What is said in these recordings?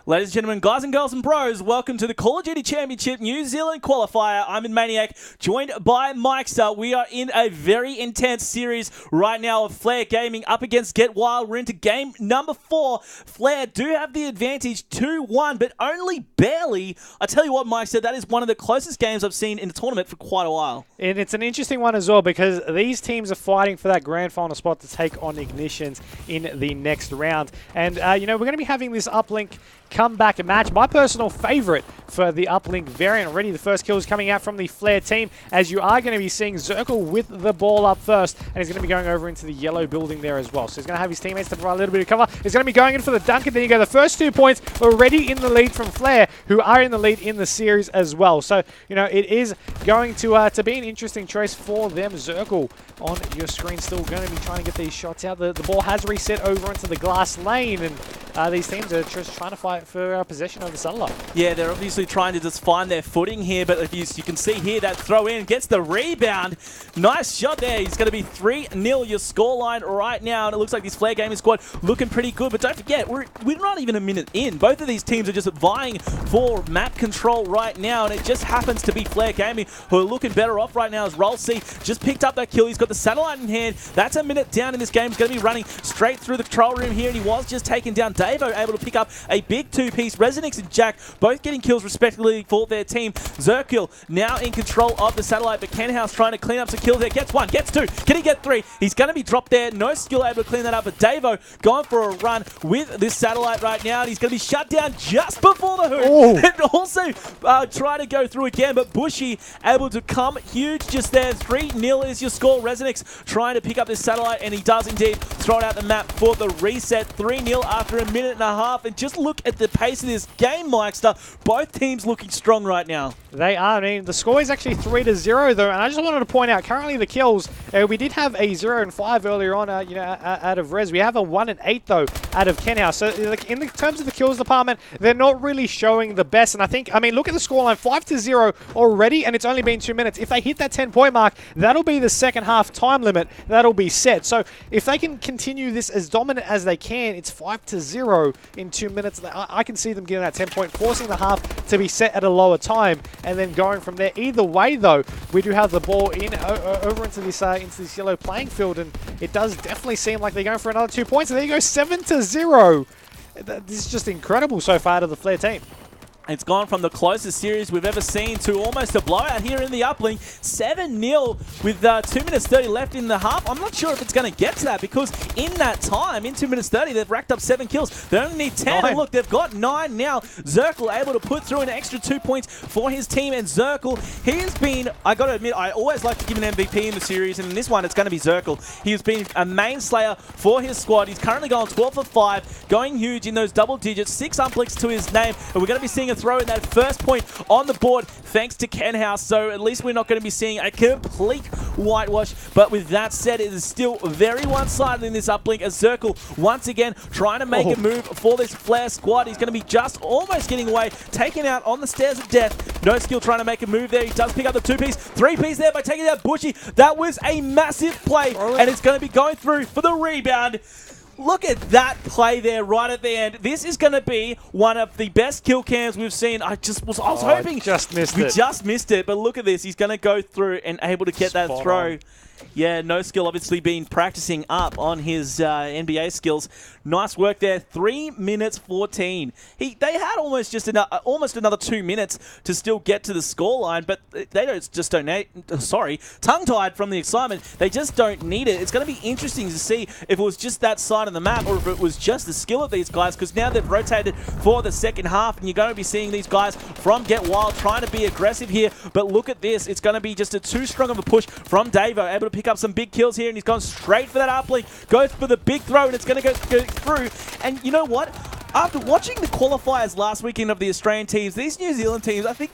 Ladies and gentlemen, guys and girls and bros, welcome to the Call of Duty Championship New Zealand Qualifier. I'm in Maniac, joined by Mikester. We are in a very intense series right now of Flair Gaming up against Get Wild. We're into game number 4. Flair do have the advantage 2-1, but only barely. I tell you what, Mikester, that is one of the closest games I've seen in the tournament for quite a while. And it's an interesting one as well because these teams are fighting for that grand final spot to take on Ignitions in the next round. And, you know, we're going to be having this uplink comeback match. My personal favorite for the uplink variant. Already the first kill is coming out from the Flair team, as you are going to be seeing Zirkle with the ball up first, and he's going to be going over into the yellow building there as well. So he's going to have his teammates to provide a little bit of cover. He's going to be going in for the dunk, and then you go the first 2 points already in the lead from Flair, who are in the lead in the series as well. So, you know, it is going to be an interesting choice for them. Zirkle on your screen still going to be trying to get these shots out. The ball has reset over into the glass lane, and these teams are just trying to fight for possession of the satellite. Yeah, they're obviously trying to just find their footing here, but if you can see here, that throw in gets the rebound. Nice shot there. He's going to be 3-0 your scoreline right now, and it looks like this Flair Gaming squad looking pretty good, but don't forget, we're not even a minute in. Both of these teams are just vying for map control right now, and it just happens to be Flair Gaming who are looking better off right now as Roll C just picked up that kill. He's got the satellite in hand. That's a minute down in this game. He's going to be running straight through the control room here, and he was just taken down. Davo able to pick up a big two-piece. Resonix and Jack both getting kills respectively for their team. Zirkle now in control of the satellite, but Kenhouse trying to clean up some kills there. Gets 1, gets 2. Can he get 3? He's going to be dropped there. No skill able to clean that up, but Davo going for a run with this satellite right now, and he's going to be shut down just before the hoop. Ooh. And also try to go through again, but Bushy able to come huge just there. 3-0 is your score. Resonix trying to pick up this satellite, and he does indeed throw it out the map for the reset. 3-0 after a minute and a half, and just look at the pace of this game, Mikester. Both teams looking strong right now. They are. I mean, the score is actually 3-0 though, and I just wanted to point out currently the kills. We did have a 0-5 earlier on, you know, out of Rez. We have a 1-8 though out of Kenhouse. So, like, in the terms of the kills department, they're not really showing the best. And I think, I mean, look at the scoreline, 5-0 already, and it's only been 2 minutes. If they hit that 10-point mark, that'll be the second half time limit. That'll be set. So if they can continue this as dominant as they can, it's 5-0 in 2 minutes. I can see them getting that 10-point, forcing the half to be set at a lower time, and then going from there. Either way, though, we do have the ball in over into this yellow playing field, and it does definitely seem like they're going for another 2 points. And there you go, 7-0. This is just incredible so far to the Flair team. It's gone from the closest series we've ever seen to almost a blowout here in the uplink. 7-0 with 2 minutes 30 left in the half. I'm not sure if it's going to get to that, because in that time, in 2 minutes 30, they've racked up 7 kills. They only need 10. And look, they've got 9 now. Zirkle able to put through an extra 2 points for his team. And Zirkle, he has been, I got to admit, I always like to give an MVP in the series, and in this one, it's going to be Zirkle. He has been a main slayer for his squad. He's currently going 12 for 5, going huge in those double digits, 6 umplicks to his name. And we're going to be seeing a throw in that first point on the board thanks to Kenhouse. So at least we're not going to be seeing a complete whitewash. But with that said, it is still very one-sided in this uplink, as Zirkle once again trying to make a move for this Flair squad. He's going to be just almost getting away, taken out on the stairs of death. No skill trying to make a move there. He does pick up the 2-piece, 3-piece there by taking out Bushy. That was a massive play, and it's going to be going through for the rebound. Look at that play there right at the end. This is going to be one of the best kill cams we've seen. I was hoping just missed we just missed it, but look at this. He's going to go through and able to get that throw. Yeah, no skill obviously been practicing up on his NBA skills. Nice work there. 3 minutes 14. They had almost another 2 minutes to still get to the scoreline, but they tongue-tied from the excitement. They just don't need it. It's going to be interesting to see if it was just that side of the map or if it was just the skill of these guys, because now they've rotated for the second half, and you're going to be seeing these guys from Get Wild trying to be aggressive here. But look at this. It's going to be just too strong of a push from Davo, able to pick up some big kills here, and he's gone straight for that uplink, goes for the big throw, and it's going to go through. And you know what? After watching the qualifiers last weekend of the Australian teams, these New Zealand teams, I think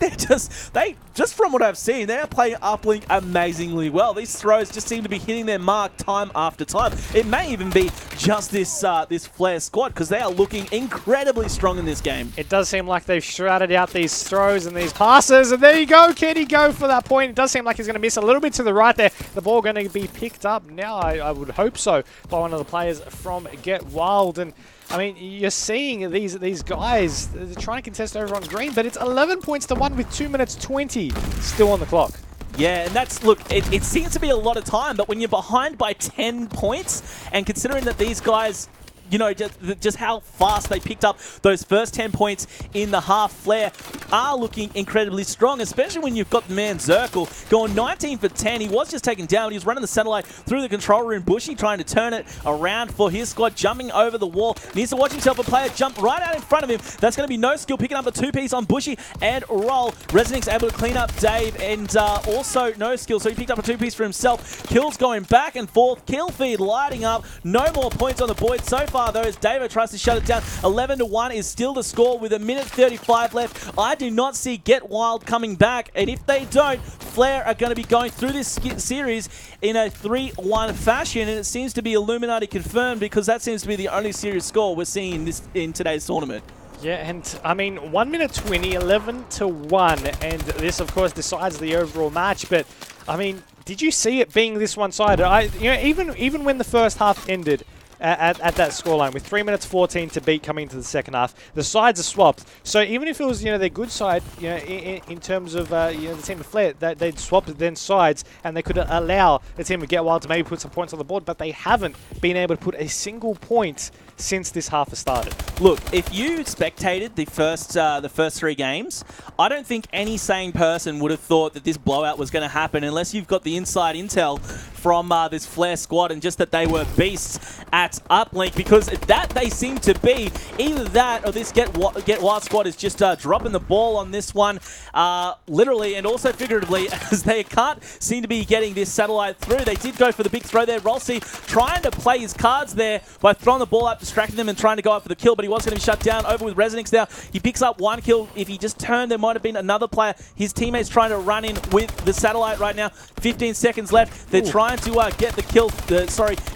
just from what I've seen, they are playing uplink amazingly well. These throws just seem to be hitting their mark time after time. It may even be just this this Flair squad, because they are looking incredibly strong in this game. It does seem like they've shrouded out these throws and these passes, and there you go. Can he go for that point? It does seem like he's going to miss a little bit to the right there. The ball going to be picked up now, I would hope so, by one of the players from Get Wild. And I mean, you're seeing these guys they're trying to contest over on green, but it's 11 points to 1 with 2 minutes 20 still on the clock. Yeah, and that's, look, it seems to be a lot of time, but when you're behind by 10 points, and considering that these guys, you know, just how fast they picked up those first 10 points in the half, Flair are looking incredibly strong, especially when you've got the man Zirkle going 19 for 10. He was just taken down. He was running the satellite through the control room. Bushy trying to turn it around for his squad, jumping over the wall. Needs to watch himself, a player jump right out in front of him. That's going to be no skill, picking up the two-piece on Bushy and roll. Resonix able to clean up Dave, and also no skill, so he picked up a two-piece for himself. Kills going back and forth. Kill feed lighting up. No more points on the board so far, though, as Davo tries to shut it down. 11-1 is still the score with 1:35 left. I do not see Get Wild coming back, and if they don't, Flair are going to be going through this series in a 3-1 fashion, and it seems to be Illuminati confirmed, because that seems to be the only serious score we're seeing in today's tournament. Yeah, and I mean, 1:20, 11-1, and this, of course, decides the overall match. But I mean, did you see it being this one-sided? You know, even when the first half ended at that scoreline with 3 minutes 14 to beat coming into the second half, the sides are swapped. So even if it was, you know, their good side, you know, in terms of you know, the team of Flair, that they'd swapped then sides, and they could allow the team of Get Wild to maybe put some points on the board, but they haven't been able to put a single point since this half has started. Look, if you spectated the first 3 games, I don't think any sane person would have thought that this blowout was going to happen, unless you've got the inside intel from this Flair squad, and just that they were beasts at uplink, because that they seem to be. Either that or this Get Wild squad is just dropping the ball on this one, literally and also figuratively, as they can't seem to be getting this satellite through. They did go for the big throw there. Rolsey trying to play his cards there by throwing the ball up, distracting them and trying to go up for the kill, but he was going to be shut down. Over with Resonix now. He picks up 1 kill. If he just turned, there might have been another player. His teammates trying to run in with the satellite right now. 15 seconds left. They're trying to get the kill,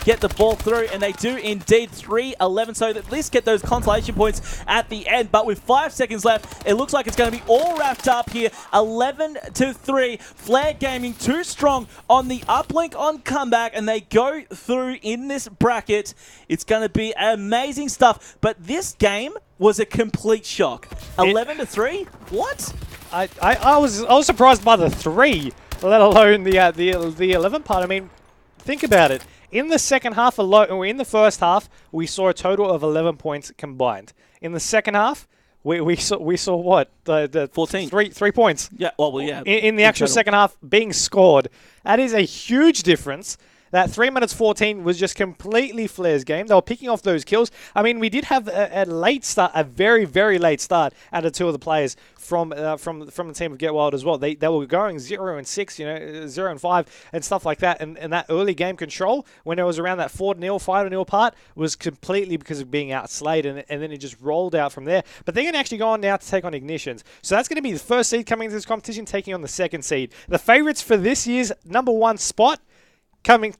get the ball through, and they do indeed. 3-11, so at least get those consolation points at the end. But with 5 seconds left, it looks like it's going to be all wrapped up here. 11-3. Flair Gaming too strong on the uplink on comeback, and they go through in this bracket. It's going to be amazing stuff. But this game was a complete shock. 11-3? What? I was surprised by the 3, let alone the 11 part. I mean, think about it. In the second half alone, or in the first half, we saw a total of 11 points combined. In the second half, we saw what? The 14. 3 points. Yeah. Well, yeah. In the actual second half being scored. That is a huge difference. That 3 minutes 14 was just completely Flair's game. They were picking off those kills. I mean, we did have a late start, a very, very late start out of 2 of the players from the team of Get Wild as well. They were going 0-6, you know, 0-5 and stuff like that. And that early game control, when it was around that 4-0, 5-0 part, was completely because of being outslayed, and then it just rolled out from there. But they're going to actually go on now to take on Ignitions. So that's going to be the first seed coming into this competition, taking on the second seed. The favorites for this year's #1 spot,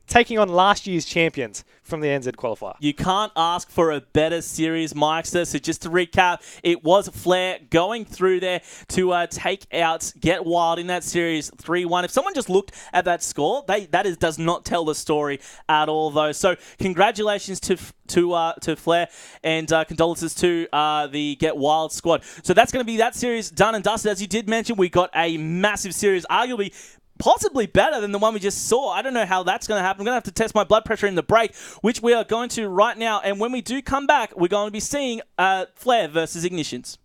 taking on last year's champions from the NZ qualifier. You can't ask for a better series, Mikester. So just to recap, it was Flair going through there to take out Get Wild in that series 3-1. If someone just looked at that score, that does not tell the story at all, though. So congratulations to Flair, and condolences to the Get Wild squad. So that's going to be that series done and dusted. As you did mention, we got a massive series, arguably possibly better than the one we just saw. I don't know how that's going to happen. I'm going to have to test my blood pressure in the break, which we are going to right now. And when we do come back, we're going to be seeing Flair versus Ignitions.